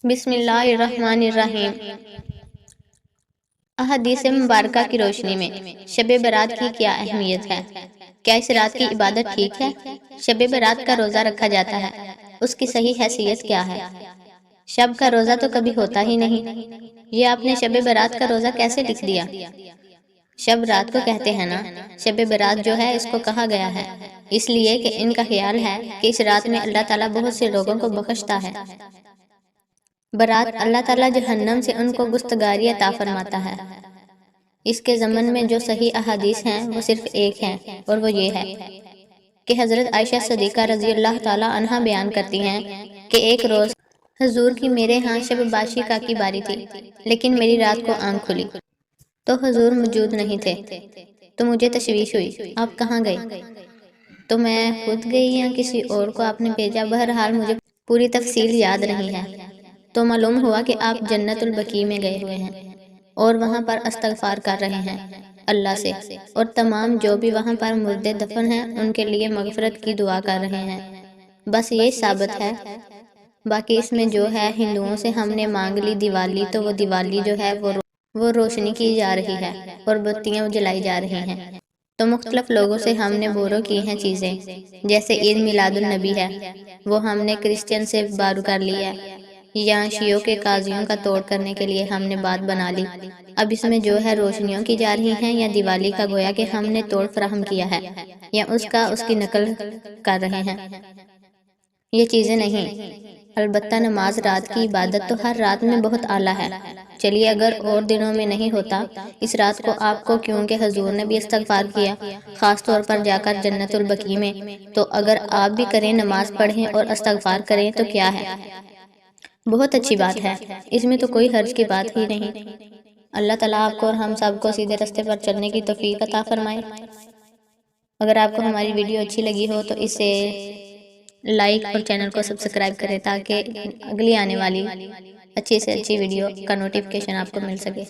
بسم اللہ الرحمن الرحیم۔ احادیث مبارکہ کی روشنی میں شب برات کی کیا اہمیت ہے؟ کیا اس رات کی عبادت ٹھیک ہے؟ شب برات کا روزہ رکھا جاتا ہے، اس کی صحیح حیثیت کیا ہے؟ شب کا روزہ تو کبھی ہوتا ہی نہیں، یہ آپ نے شب برات کا روزہ کیسے لکھ دیا؟ شب رات کو کہتے ہیں نا، شب برات جو ہے اس کو کہا گیا ہے اس لیے کہ ان کا خیال ہے کہ اس رات میں اللہ تعالیٰ بہت سے لوگوں کو بخشتا ہے۔ برات اللہ تعالیٰ جہنم سے ان کو گستگاری عطا فرماتا ہے۔ اس کے ضمن میں جو صحیح احادیث ہیں وہ صرف ایک ہیں، اور وہ یہ ہے کہ حضرت عائشہ صدیقہ رضی اللہ تعالیٰ عنہا بیان کرتی ہیں کہ ایک روز حضور کی میرے ہاں شب باشیکا کی باری تھی، لیکن میری رات کو آنکھ کھلی تو حضور موجود نہیں تھے، تو مجھے تشویش ہوئی، آپ کہاں گئے؟ تو میں خود گئی یا کسی اور کو آپ نے بھیجا؟ بہرحال مجھے پوری تفصیل یاد نہیں ہے، تو معلوم ہوا کہ آپ جنت البقیع میں گئے ہوئے ہیں اور وہاں پر استغفار کر رہے ہیں اللہ سے، اور تمام جو بھی وہاں پر مردے دفن ہیں ان کے لیے مغفرت کی دعا کر رہے ہیں۔ بس یہ ثابت ہے، باقی اس میں جو ہے ہندوؤں سے ہم نے مانگ لی دیوالی، تو وہ دیوالی جو ہے وہ روشنی کی جا رہی ہے اور بتیاں جلائی جا رہی ہیں۔ تو مختلف لوگوں سے ہم نے بورو کی ہیں چیزیں، جیسے عید میلاد النبی ہے، وہ ہم نے کرسچن سے بارو کر لی ہے، یا شیعوں کے قاضیوں کا توڑ کرنے کے لیے ہم نے بات بنا لی۔ اب اس میں جو ہے روشنیوں کی جا رہی ہیں یا دیوالی کا گویا کہ ہم نے توڑ فراہم کیا ہے یا اس کی نقل کر رہے ہیں۔ یہ چیزیں نہیں، البتہ نماز رات کی عبادت تو ہر رات میں بہت اعلیٰ ہے۔ چلیے اگر اور دنوں میں نہیں ہوتا، اس رات کو آپ کو کیونکہ حضور نے بھی استغفار کیا، خاص طور پر جا کر جنت البقیع میں، تو اگر آپ بھی کریں، نماز پڑھیں اور استغفار کریں تو کیا ہے؟ بہت اچھی بات ہے، اس میں تو کوئی حرج کی بات ہی نہیں۔ اللہ تعالیٰ آپ کو اور ہم سب کو سیدھے راستے پر چلنے کی توفیق عطا فرمائے۔ اگر آپ کو ہماری ویڈیو اچھی لگی ہو تو اسے لائک اور چینل کو سبسکرائب کریں تاکہ اگلی آنے والی اچھی سے اچھی ویڈیو کا نوٹیفیکیشن آپ کو مل سکے۔